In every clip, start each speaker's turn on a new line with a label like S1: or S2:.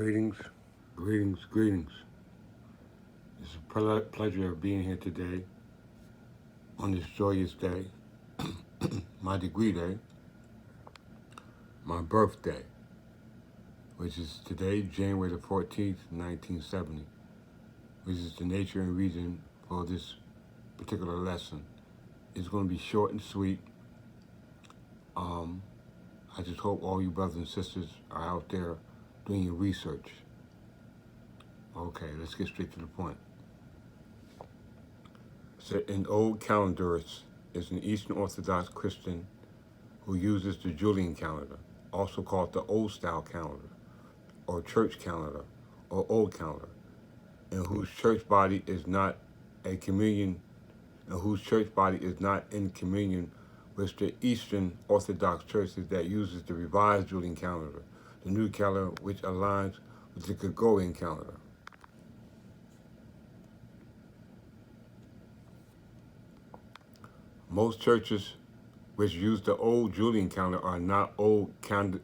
S1: Greetings, greetings, greetings. It's a pleasure of being here today on this joyous day, my degree day, my birthday, which is today, January the 14th, 1970, which is the nature and reason for this particular lesson. It's going to be short and sweet. I just hope all you brothers and sisters are out there doing your research. Okay, let's get straight to the point. So an old calendarist is an Eastern Orthodox Christian who uses the Julian calendar, also called the Old Style calendar, or church calendar, or old calendar, and whose church body is not in communion with the Eastern Orthodox churches that uses the revised Julian calendar, the new calendar which aligns with the Gregorian calendar. Most churches which use the old Julian calendar are not old calendarists.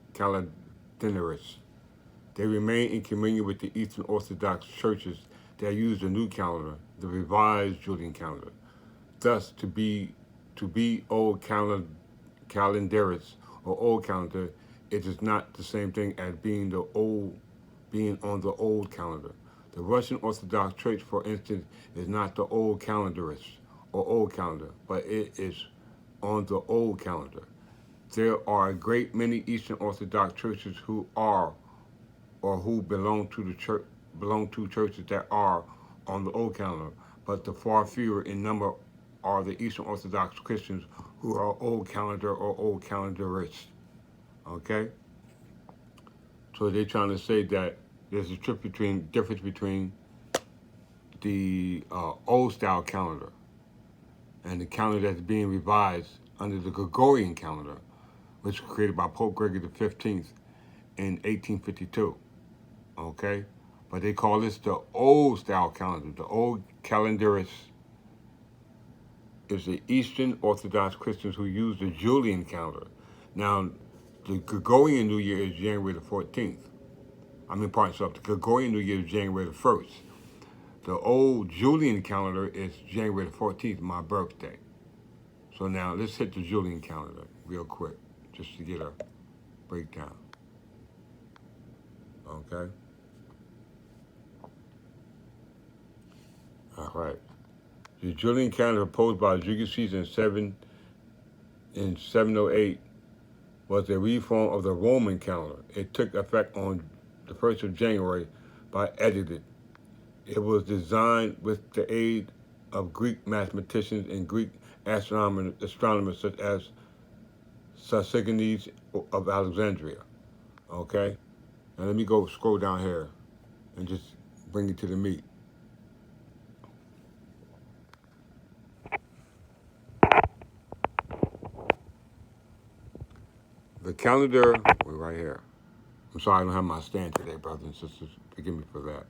S1: They remain in communion with the Eastern Orthodox churches that use the new calendar, the revised Julian calendar. Thus, to be old calendarists or old calendar, it is not the same thing as being on the old calendar. The Russian Orthodox Church, for instance, is not the old calendarist or old calendar, but it is on the old calendar. There are a great many Eastern Orthodox churches who are or who belong to churches that are on the old calendar, but the far fewer in number are the Eastern Orthodox Christians who are old calendar or old calendarists. Okay? So they're trying to say that there's a difference between the old style calendar and the calendar that's being revised under the Gregorian calendar, which was created by Pope Gregory the 15th in 1852. Okay? But they call this the old style calendar. The old calendarist is the Eastern Orthodox Christians who use the Julian calendar. Now, the Gregorian New Year is January the 14th. The Gregorian New Year is January the 1st. The old Julian calendar is January the 14th, my birthday. So now, let's hit the Julian calendar real quick, just to get a breakdown. Okay? All right. The Julian calendar proposed by Julius in 708 was a reform of the Roman calendar. It took effect on the 1st of January by edited. It was designed with the aid of Greek mathematicians and Greek astronomers such as Sosigenes of Alexandria. Okay? Now let me scroll down here and just bring it to the meat. The calendar, we're right here. I'm sorry I don't have my stand today, brothers and sisters. Forgive me for that.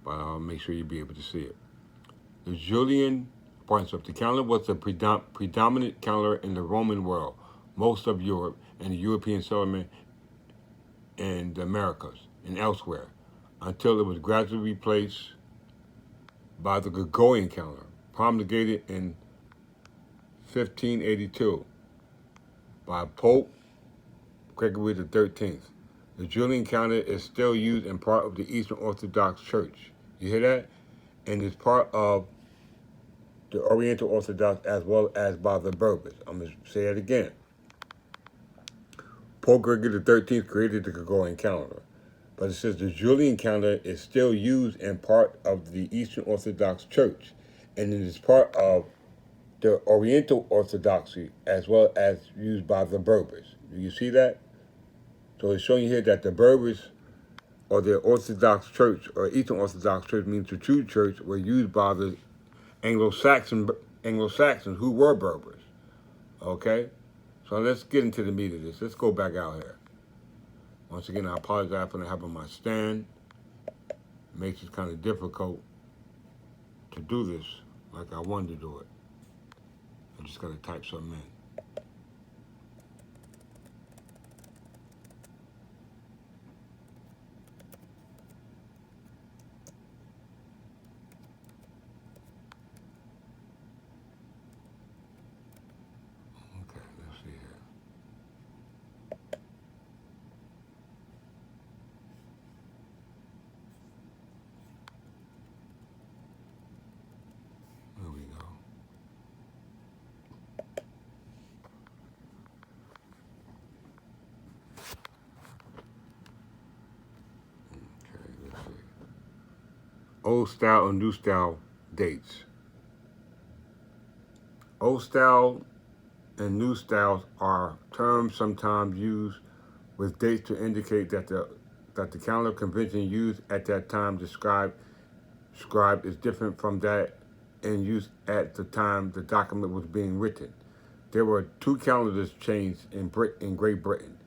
S1: But I'll make sure you'll be able to see it. The Julian the calendar was the predominant calendar in the Roman world, most of Europe, and the European settlement in the Americas and elsewhere, until it was gradually replaced by the Gregorian calendar, promulgated in 1582 by Pope Gregory the 13th. The Julian calendar is still used in part of the Eastern Orthodox Church. You hear that? And is part of the Oriental Orthodox as well as by the Berbers. I'm going to say it again. Pope Gregory the 13th created the Gregorian calendar. But it says the Julian calendar is still used in part of the Eastern Orthodox Church. And it is part of the Oriental Orthodoxy as well as used by the Berbers. Do you see that? So it's showing you here that the Berbers, or the Orthodox Church, or Eastern Orthodox Church, means the true church, were used by the Anglo-Saxons who were Berbers. Okay? So let's get into the meat of this. Let's go back out here. Once again, I apologize for not having my stand. It makes it kind of difficult to do this like I wanted to do it. I just got to type something in. Old style and new style dates. Old style and new styles are terms sometimes used with dates to indicate that the calendar convention used at that time described is different from that in use at the time the document was being written. There were two calendars changed in Great Britain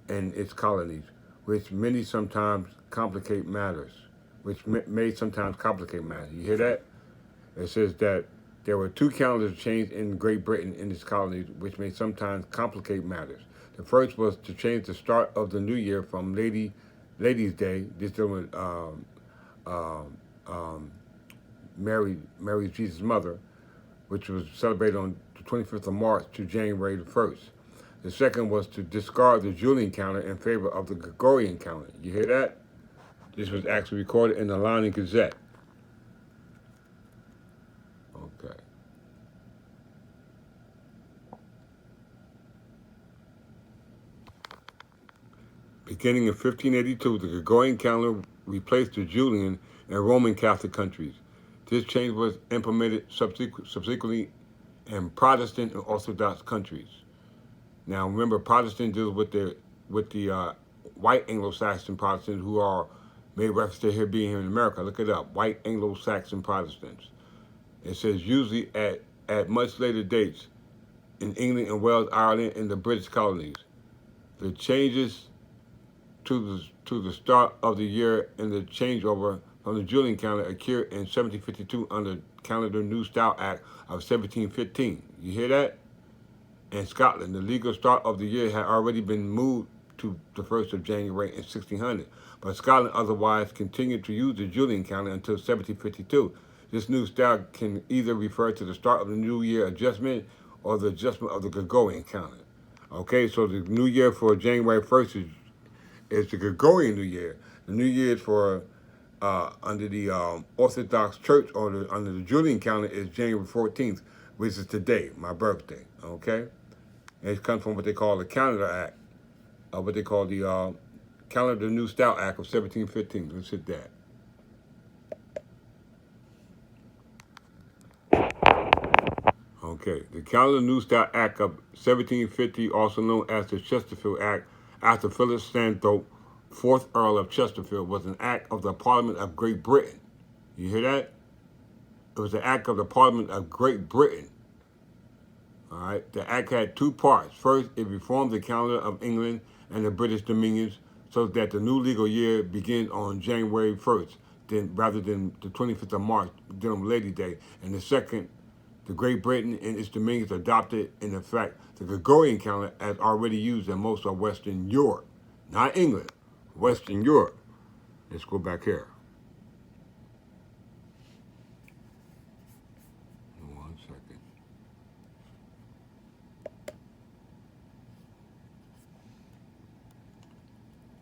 S1: and its colonies, which many sometimes complicate matters. May sometimes complicate matters. You hear that? It says that there were two calendars changed in Great Britain and its colonies, which may sometimes complicate matters. The first was to change the start of the new year from Ladies' Day, this dealing with um, um, Mary Jesus' mother, which was celebrated on the 25th of March to January the 1st. The second was to discard the Julian calendar in favor of the Gregorian calendar. You hear that? This was actually recorded in the London Gazette. Okay. Beginning in 1582, the Gregorian calendar replaced the Julian in Roman Catholic countries. This change was implemented subsequently in Protestant and Orthodox countries. Now, remember, Protestant deals with the white Anglo-Saxon Protestants who are made reference to being here in America. Look it up, white Anglo-Saxon Protestants. It says usually at much later dates in England and Wales, Ireland, and the British colonies. The changes to the start of the year and the changeover from the Julian calendar occurred in 1752 under Calendar New Style Act of 1715. You hear that? In Scotland, the legal start of the year had already been moved to the 1st of January in 1600, but Scotland otherwise continued to use the Julian calendar until 1752. This new style can either refer to the start of the New Year adjustment or the adjustment of the Gregorian calendar. Okay, so the New Year for January 1st is the Gregorian New Year. The New Year is for under the Orthodox Church or under the Julian calendar is January 14th, which is today, my birthday. Okay, and it comes from what they call the Calendar Act, what they call the Calendar New Style Act of 1715. Let's hit that. Okay, the Calendar New Style Act of 1750, also known as the Chesterfield Act, after Philip Stanhope, 4th Earl of Chesterfield, was an act of the Parliament of Great Britain. You hear that? It was an act of the Parliament of Great Britain. All right. The act had two parts. First, it reformed the calendar of England and the British dominions so that the new legal year begins on January 1st, rather than the 25th of March, dealing with Lady Day. And the second, the Great Britain and its dominions adopted, in effect, the Gregorian calendar as already used in most of Western Europe. Not England, Western Europe. Let's go back here. One second.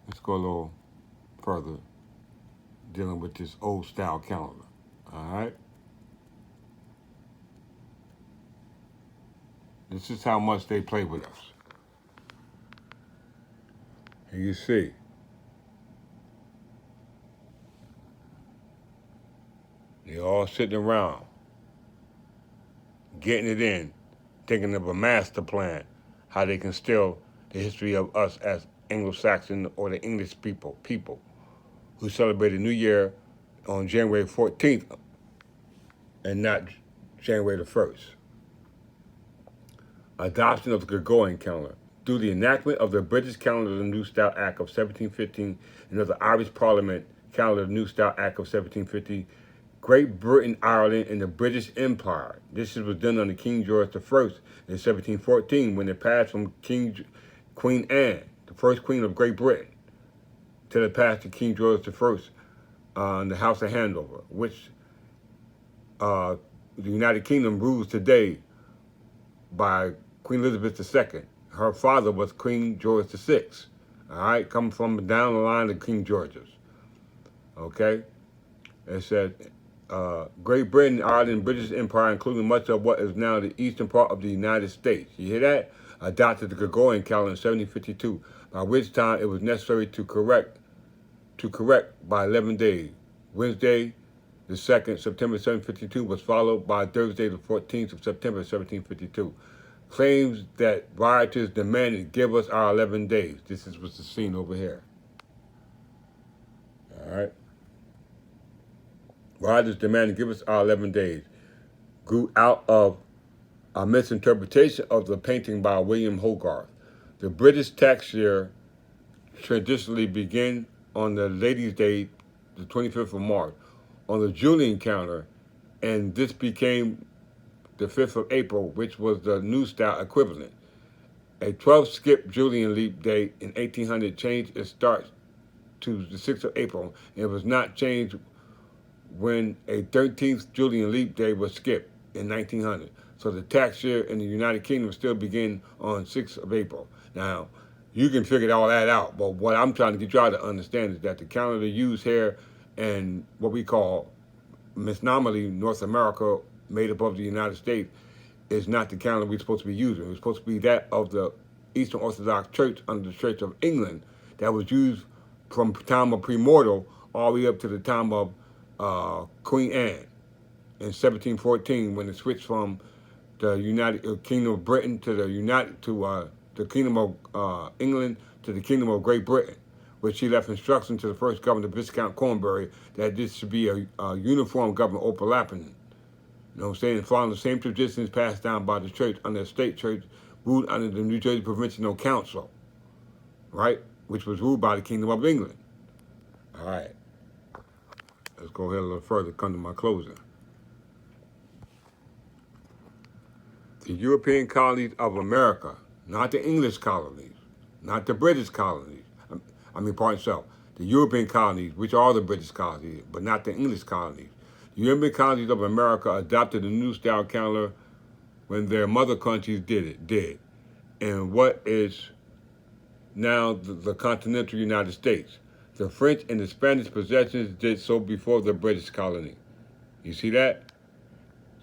S1: Let's go a little further, dealing with this old style calendar. All right. This is how much they play with us. And you see, they're all sitting around, getting it in, thinking of a master plan, how they can steal the history of us as Anglo-Saxon or the English people who celebrated New Year on January 14th and not January the 1st. Adoption of the Gregorian calendar. Through the enactment of the British Calendar, the New Style Act of 1715, and of the Irish Parliament Calendar, the New Style Act of 1750, Great Britain, Ireland, and the British Empire. This was done under King George I in 1714 when it passed from Queen Anne, the first queen of Great Britain, till it passed to King George I in the House of Hanover, which the United Kingdom rules today by Queen Elizabeth II. Her father was King George VI. All right, coming from down the line of King Georges. Okay, it said Great Britain, Ireland, British Empire, including much of what is now the eastern part of the United States. You hear that? Adopted the Gregorian calendar in 1752, by which time it was necessary to correct by 11 days. Wednesday, the 2nd, September 1752, was followed by Thursday, the 14th of September 1752. Claims that rioters demanded, "Give us our 11 days." This is what's the scene over here. All right. Rioters demanded, "Give us our 11 days." Grew out of a misinterpretation of the painting by William Hogarth. The British tax year traditionally begin on the Ladies' Day, the 25th of March, on the Julian calendar, and this became the 5th of April, which was the New Style equivalent. A 12th skip Julian leap day in 1800 changed its start to the 6th of April, and it was not changed when a 13th Julian leap day was skipped in 1900. So the tax year in the United Kingdom still begin on 6th of April. Now, you can figure all that out, but what I'm trying to get y'all to understand is that the calendar used here and what we call misnomerly North America, made up of the United States, is not the calendar we're supposed to be using. It's supposed to be that of the Eastern Orthodox Church under the Church of England that was used from time of premortal all the way up to the time of Queen Anne in 1714, when it switched from the United Kingdom of Britain to the Kingdom of England to the Kingdom of Great Britain, which she left instructions to the first governor, Viscount Cornbury, that this should be a uniform government overlapping. You know what I'm saying? Following the same traditions passed down by the church under the state church ruled under the New Jersey Provincial Council, right? Which was ruled by the Kingdom of England. All right. Let's go ahead a little further, come to my closing. The European colonies of America, not the English colonies, not the British colonies. Pardon yourself. The European colonies, which are the British colonies, but not the English colonies. The European colonies of America adopted the New Style calendar when their mother countries did. And what is now the continental United States. The French and the Spanish possessions did so before the British colony. You see that?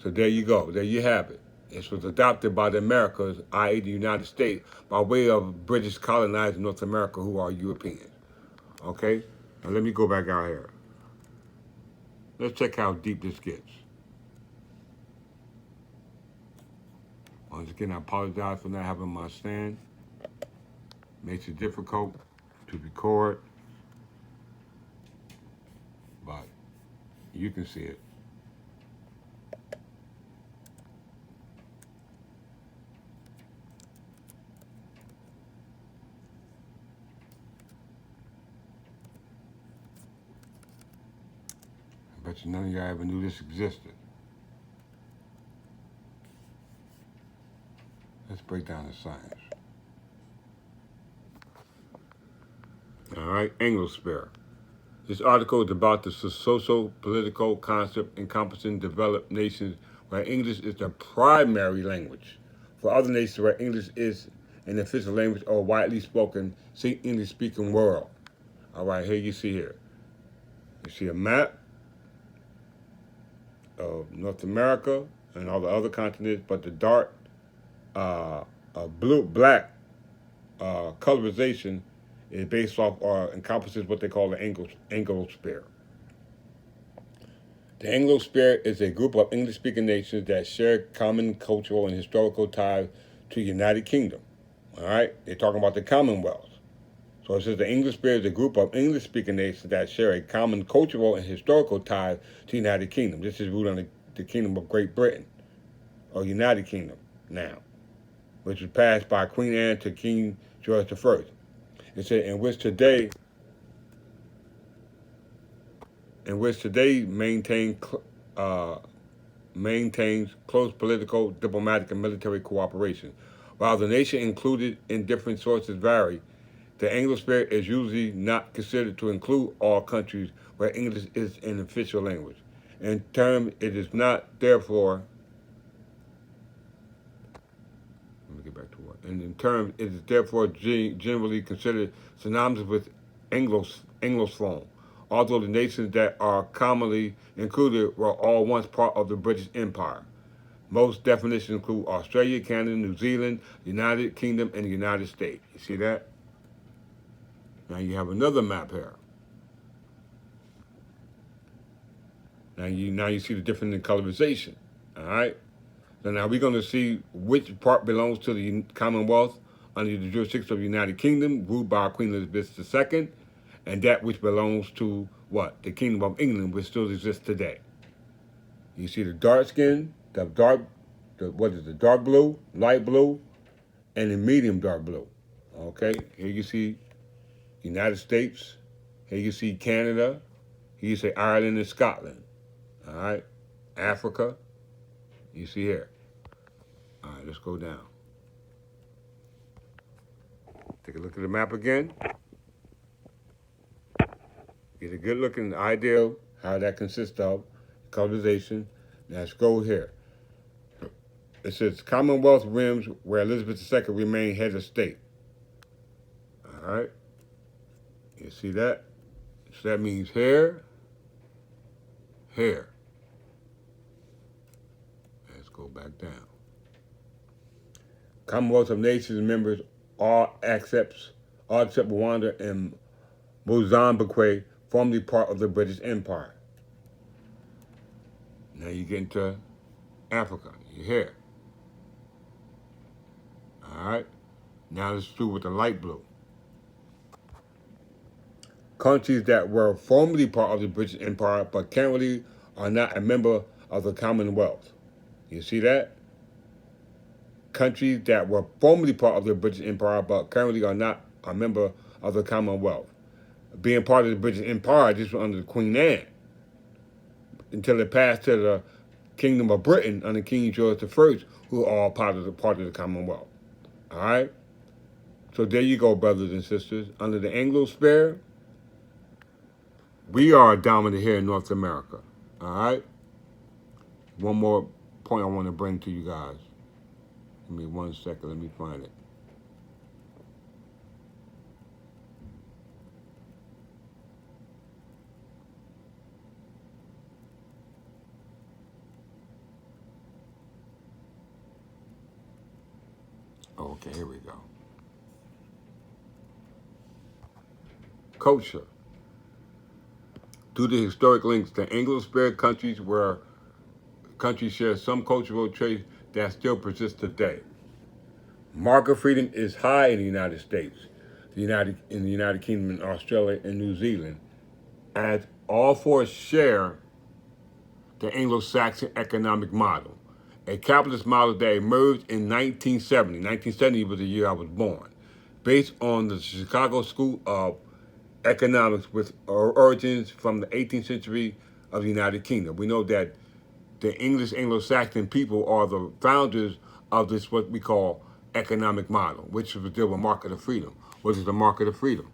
S1: So there you go. There you have it. It was adopted by the Americas, i.e. the United States, by way of British colonized North America, who are Europeans. Okay? Now let me go back out here. Let's check how deep this gets. Once again, I apologize for not having my stand. Makes it difficult to record, but you can see it. I bet you none of y'all ever knew this existed. Let's break down the science. All right, Anglo-Saxon. This article is about the social-political concept encompassing developed nations where English is the primary language. For other nations where English is an official language or widely spoken, see English-speaking world. All right, here you see here. You see a map of North America and all the other continents, but the dark, black colorization is based off or encompasses what they call the Anglo-Saxon. The Anglo-Saxon is a group of English-speaking nations that share common cultural and historical ties to the United Kingdom. All right, they're talking about the Commonwealth. So it says the Anglo-Saxon is a group of English-speaking nations that share a common cultural and historical ties to the United Kingdom. This is rooted on the Kingdom of Great Britain, or United Kingdom now, which was passed by Queen Anne to King George I. It said in which today maintains close political, diplomatic, and military cooperation. While the nation included in different sources vary, the Anglo-Saxon is usually not considered to include all countries where English is an official language. In term, it is not therefore. Let me get back to what. And in terms, it is therefore generally considered synonymous with Anglophone, although the nations that are commonly included were all once part of the British Empire. Most definitions include Australia, Canada, New Zealand, the United Kingdom, and the United States. You see that? Now you have another map here. Now you see the difference in colorization. All right. So now we're going to see which part belongs to the Commonwealth under the jurisdiction of the United Kingdom, ruled by Queen Elizabeth II, and that which belongs to what? The Kingdom of England, which still exists today. You see the dark skin, what is the dark blue, light blue, and the medium dark blue. Okay, here you see United States. Here you see Canada. Here you see Ireland and Scotland. All right, Africa. You see here. All right, let's go down. Take a look at the map again. Get a good looking idea of how that consists of colorization. Now let's go here. It says Commonwealth rims where Elizabeth II remained head of state. All right. You see that? So that means here, here. Let's go back down. Commonwealth of Nations members all except Rwanda and Mozambique, formerly part of the British Empire. Now you get into Africa. You're here. All right. Now let's do with the light blue. Countries that were formerly part of the British Empire but currently are not a member of the Commonwealth. You see that? Countries that were formerly part of the British Empire but currently are not a member of the Commonwealth. Being part of the British Empire, this was under Queen Anne, until it passed to the Kingdom of Britain under King George I, who are all part of the Commonwealth. All right? So there you go, brothers and sisters. Under the Anglo-Sphere, we are dominant here in North America. All right? One more point I want to bring to you guys. Give me 1 second. Let me find it. Okay, here we go. Culture. Due to historic links, the Anglo-Sphere countries share some cultural traits that still persist today. Market freedom is high in the United States, in the United Kingdom, and Australia and New Zealand, as all four share the Anglo-Saxon economic model, a capitalist model that emerged in 1970. 1970 was the year I was born, based on the Chicago School of Economics with origins from the 18th century of the United Kingdom. We know that the English Anglo-Saxon people are the founders of this, what we call economic model, which was deal with market of freedom. What is the market of freedom?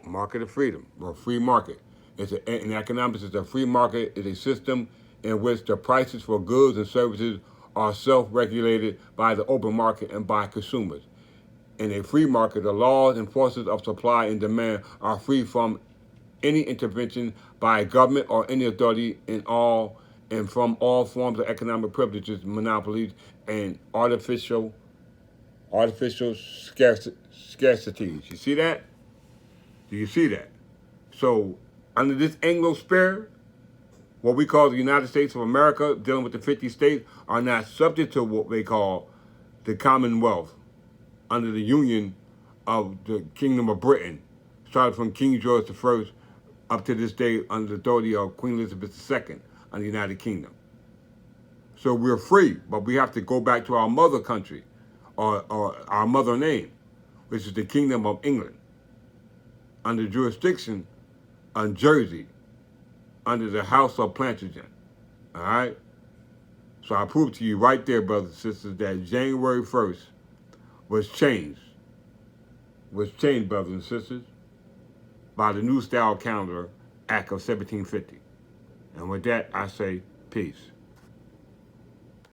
S1: Market of freedom, or free market. In economics, it's a free market is a system in which the prices for goods and services are self-regulated by the open market and by consumers. In a free market, the laws and forces of supply and demand are free from any intervention by a government or any authority and from all forms of economic privileges, monopolies, and artificial scarcities. You see that? Do you see that? So under this Anglo-Sphere, what we call the United States of America, dealing with the 50 states, are not subject to what they call the Commonwealth under the Union of the Kingdom of Britain, started from King George I up to this day under the authority of Queen Elizabeth II of the United Kingdom. So we're free, but we have to go back to our mother country, or our mother name, which is the Kingdom of England, under jurisdiction on Jersey, under the House of Plantagenet. All right? So I prove to you right there, brothers and sisters, that January 1st was changed, brothers and sisters, by the New Style Calendar Act of 1750. And with that, I say peace.